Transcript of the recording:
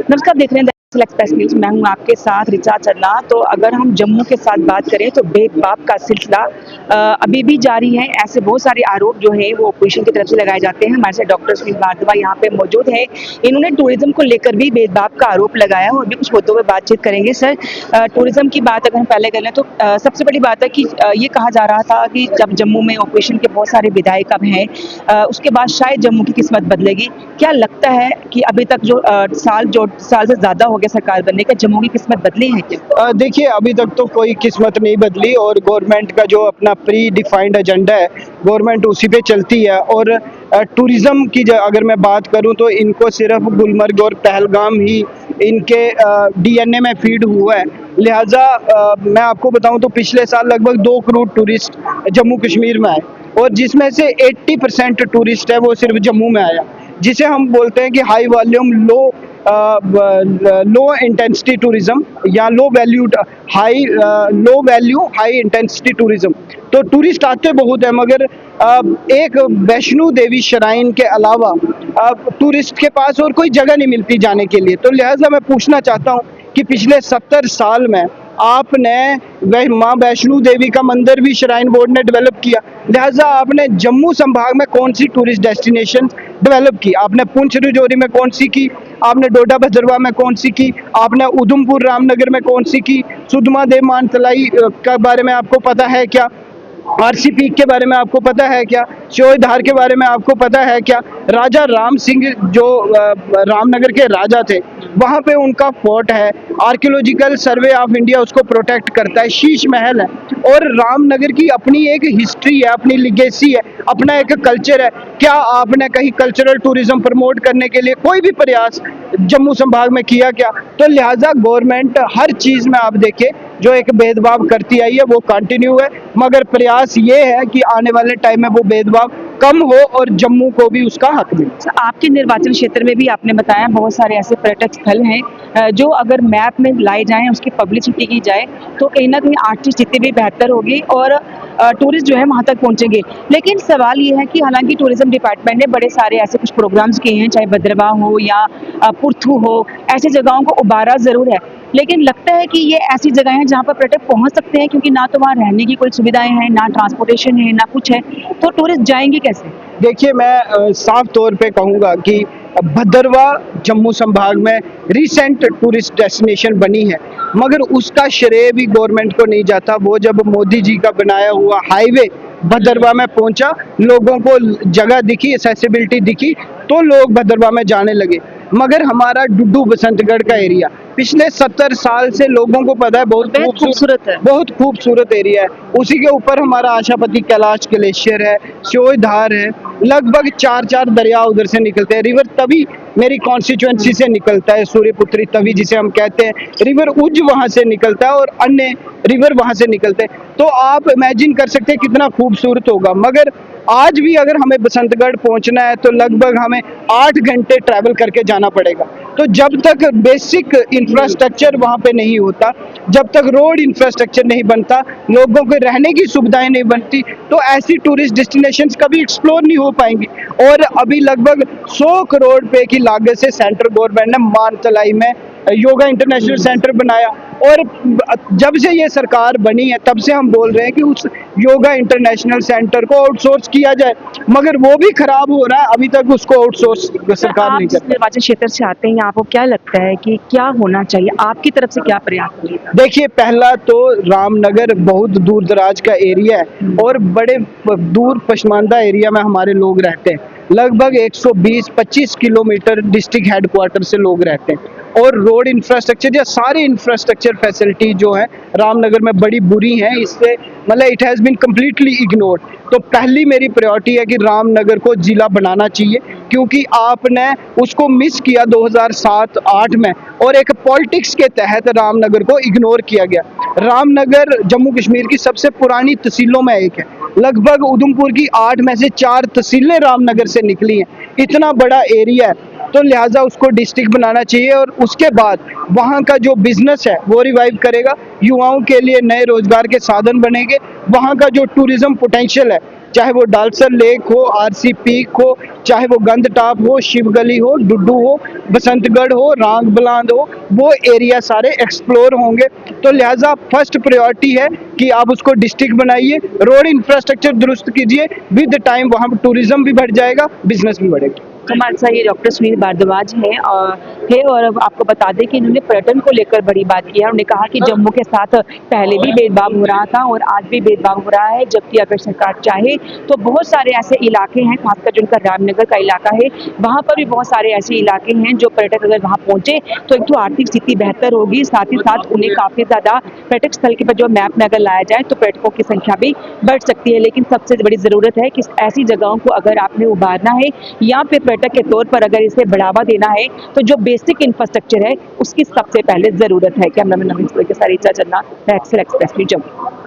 नमस्कार, आप देख रहे हैं दरअसल एक्सप्रेस न्यूज। मैं हूं आपके साथ रिचा चन्ना। तो अगर हम जम्मू के साथ बात करें तो भेदभाव का सिलसिला अभी भी जारी है। ऐसे बहुत सारे आरोप जो है वो अपोजिशन की तरफ से लगाए जाते हैं। हमारे साथ डॉक्टर सुनील भारद्वाज यहाँ पे मौजूद है। इन्होंने टूरिज्म को लेकर भी भेदभाव का आरोप लगाया और भी कुछ मुद्दों पर बातचीत करेंगे। सर, टूरिज्म की बात अगर हम पहले कर लें तो सबसे बड़ी बात है कि ये कहा जा रहा था कि जब जम्मू में अपोजिशन के बहुत सारे विधायक अब हैं, उसके बाद शायद जम्मू की किस्मत बदलेगी। क्या लगता है कि अभी तक जो साल से ज्यादा हो गया सरकार बनने का, जम्मू की किस्मत बदली है क्या? देखिए, अभी तक तो कोई किस्मत नहीं बदली और गवर्नमेंट का जो अपना प्री डिफाइंड एजेंडा है, गवर्नमेंट उसी पे चलती है। और टूरिज्म की अगर मैं बात करूं तो इनको सिर्फ गुलमर्ग और पहलगाम ही इनके डीएनए में फीड हुआ है। लिहाजा मैं आपको बताऊं तो पिछले साल लगभग 2 करोड़ टूरिस्ट जम्मू कश्मीर में आए और जिसमें से 80% टूरिस्ट है वो सिर्फ जम्मू में आया, जिसे हम बोलते हैं कि high volume low intensity tourism या low value high intensity tourism. तो टूरिस्ट आते बहुत है मगर एक वैष्णो देवी श्राइन के अलावा टूरिस्ट के पास और कोई जगह नहीं मिलती जाने के लिए। तो लिहाजा मैं पूछना चाहता हूँ कि पिछले 70 साल में आपने माँ वैष्णो देवी का मंदिर भी श्राइन बोर्ड ने डेवलप किया, लिहाजा आपने जम्मू संभाग में कौन सी टूरिस्ट डेस्टिनेशन डेवलप की? आपने पुंछ राजौरी में कौन सी की? आपने डोडा भद्रवाह में कौन सी की? आपने उधमपुर रामनगर में कौन सी की? सुधमा देव मानतलाई के बारे में आपको पता है क्या? आरसी पीक के बारे में आपको पता है क्या? शोधार के बारे में आपको पता है क्या? राजा राम सिंह जो रामनगर के राजा थे, वहाँ पे उनका फोर्ट है। आर्कियोलॉजिकल सर्वे ऑफ इंडिया उसको प्रोटेक्ट करता है। शीश महल है और रामनगर की अपनी एक हिस्ट्री है, अपनी लिगेसी है, अपना एक कल्चर है। क्या आपने कहीं कल्चरल टूरिज्म प्रमोट करने के लिए कोई भी प्रयास जम्मू संभाग में किया क्या? तो लिहाजा गवर्नमेंट हर चीज में आप देखें जो एक भेदभाव करती आई है वो कंटिन्यू है, मगर प्रयास ये है कि आने वाले टाइम में वो भेदभाव कम हो और जम्मू को भी उसका हक मिले। आपके निर्वाचन क्षेत्र में भी आपने बताया बहुत सारे ऐसे पर्यटक स्थल हैं जो अगर मैप में लाए जाएं, उसकी पब्लिसिटी की जाए तो कहीं ना कहीं आर्थिक स्थिति भी बेहतर होगी और टूरिस्ट जो है वहां तक पहुंचेंगे। लेकिन सवाल ये है कि हालांकि टूरिज्म डिपार्टमेंट ने बड़े सारे ऐसे कुछ प्रोग्राम्स किए हैं, चाहे भद्रवाह हो या पुरथू हो, ऐसी जगहों को उबारा जरूर है। लेकिन लगता है कि ये ऐसी जगह हैं जहाँ पर पर्यटक पहुंच सकते हैं, क्योंकि ना तो वहाँ रहने की कोई सुविधाएं हैं, ना ट्रांसपोर्टेशन है, ना कुछ है, तो टूरिस्ट जाएंगे कैसे? देखिए, मैं साफ तौर पे कहूँगा कि भद्रवाह जम्मू संभाग में रिसेंट टूरिस्ट डेस्टिनेशन बनी है, मगर उसका श्रेय भी गवर्नमेंट को नहीं जाता। वो जब मोदी जी का बनाया हुआ हाईवे भद्रवाह में पहुंचा, लोगों को जगह दिखी, एक्सेसिबिलिटी दिखी, तो लोग भद्रवाह में जाने लगे। मगर हमारा डुड्डू बसंतगढ़ का एरिया पिछले 70 साल से लोगों को पता है बहुत खूबसूरत है, बहुत खूबसूरत एरिया है। उसी के ऊपर हमारा आशापति कैलाश ग्लेशियर है, स्योधार है, लगभग 4 दरिया उधर से निकलते हैं। रिवर तभी मेरी कॉन्स्टिट्यूएंसी से निकलता है, सूर्यपुत्री तवी जिसे हम कहते हैं, रिवर उज वहां से निकलता है और अन्य रिवर वहां से निकलते हैं। तो आप इमेजिन कर सकते हैं कितना खूबसूरत होगा। मगर आज भी अगर हमें बसंतगढ़ पहुंचना है तो लगभग हमें 8 घंटे ट्रैवल करके जाना पड़ेगा। तो जब तक बेसिक इंफ्रास्ट्रक्चर वहां पे नहीं होता, जब तक रोड इंफ्रास्ट्रक्चर नहीं बनता, लोगों को रहने की सुविधाएं नहीं बनती, तो ऐसी टूरिस्ट डेस्टिनेशंस कभी एक्सप्लोर नहीं हो पाएंगी। और अभी लगभग 100 करोड़ रुपए की लागत से सेंट्रल गवर्नमेंट ने मानतलाई में योगा इंटरनेशनल सेंटर बनाया और जब से ये सरकार बनी है तब से हम बोल रहे हैं कि उस योगा इंटरनेशनल सेंटर को आउटसोर्स किया जाए, मगर वो भी खराब हो रहा है। अभी तक उसको आउटसोर्स सरकार नहीं कर रही। निर्वाचन क्षेत्र से आते हैं, आपको क्या लगता है कि क्या होना चाहिए, आपकी तरफ से क्या प्रयास होगा? देखिए, पहला तो रामनगर बहुत दूर दराज का एरिया है और बड़े दूर पसमानदा एरिया में हमारे लोग रहते हैं। लगभग 120-25 किलोमीटर डिस्ट्रिक्ट हेडक्वार्टर से लोग रहते हैं और रोड इंफ्रास्ट्रक्चर या सारे इंफ्रास्ट्रक्चर फैसिलिटी जो है रामनगर में बड़ी बुरी हैं। इससे मतलब it has been completely ignored. तो पहली मेरी प्रायोरिटी है कि रामनगर को जिला बनाना चाहिए, क्योंकि आपने उसको मिस किया 2007-8 में और एक पॉलिटिक्स के तहत रामनगर को इग्नोर किया गया। रामनगर जम्मू कश्मीर की सबसे पुरानी तहसीलों में एक है। लगभग उधमपुर की 8 में से 4 तहसीलें रामनगर से निकली हैं। इतना बड़ा एरिया है, तो लिहाजा उसको डिस्ट्रिक्ट बनाना चाहिए और उसके बाद वहाँ का जो बिजनेस है वो रिवाइव करेगा, युवाओं के लिए नए रोजगार के साधन बनेंगे, वहाँ का जो टूरिज्म पोटेंशियल है, चाहे वो डालसर लेक हो, आरसी पीक हो, चाहे वो गंद टाप हो, शिव गली हो, डुड्डू हो, बसंतगढ़ हो, रांग बलांद हो, वो एरिया सारे एक्सप्लोर होंगे। तो लिहाजा फर्स्ट प्रायोरिटी है कि आप उसको डिस्ट्रिक्ट बनाइए, रोड इंफ्रास्ट्रक्चर दुरुस्त कीजिए, विद टाइम वहाँ टूरिज्म भी बढ़ जाएगा, बिजनेस भी बढ़ेगा। हमारे साथ ये डॉक्टर सुनील भारद्वाज हैं और अब आपको बता दें कि इन्होंने पर्यटन को लेकर बड़ी बात की है। उन्होंने कहा कि जम्मू के साथ पहले भी भेदभाव हो रहा था और आज भी भेदभाव हो रहा है, जबकि अगर सरकार चाहे तो बहुत सारे ऐसे इलाके हैं, खासकर जो उनका रामनगर का इलाका है, वहाँ पर भी बहुत सारे ऐसे इलाके हैं जो पर्यटक अगर वहाँ पहुंचे तो एक तो आर्थिक स्थिति बेहतर होगी, साथ ही साथ उन्हें काफी ज्यादा पर्यटक स्थल के पर जो मैप में अगर लाया जाए तो पर्यटकों की संख्या भी बढ़ सकती है। लेकिन सबसे बड़ी जरूरत है कि ऐसी जगहों को अगर आपने उभारना है या फिर पर्यटक के तौर पर अगर इसे बढ़ावा देना है तो जो बेसिक इंफ्रास्ट्रक्चर है उसकी सबसे पहले जरूरत है। कैमरामैन नवीन के साथ ऋचा चन्ना, एक्सेल एक्सप्रेस न्यूज जम्मू।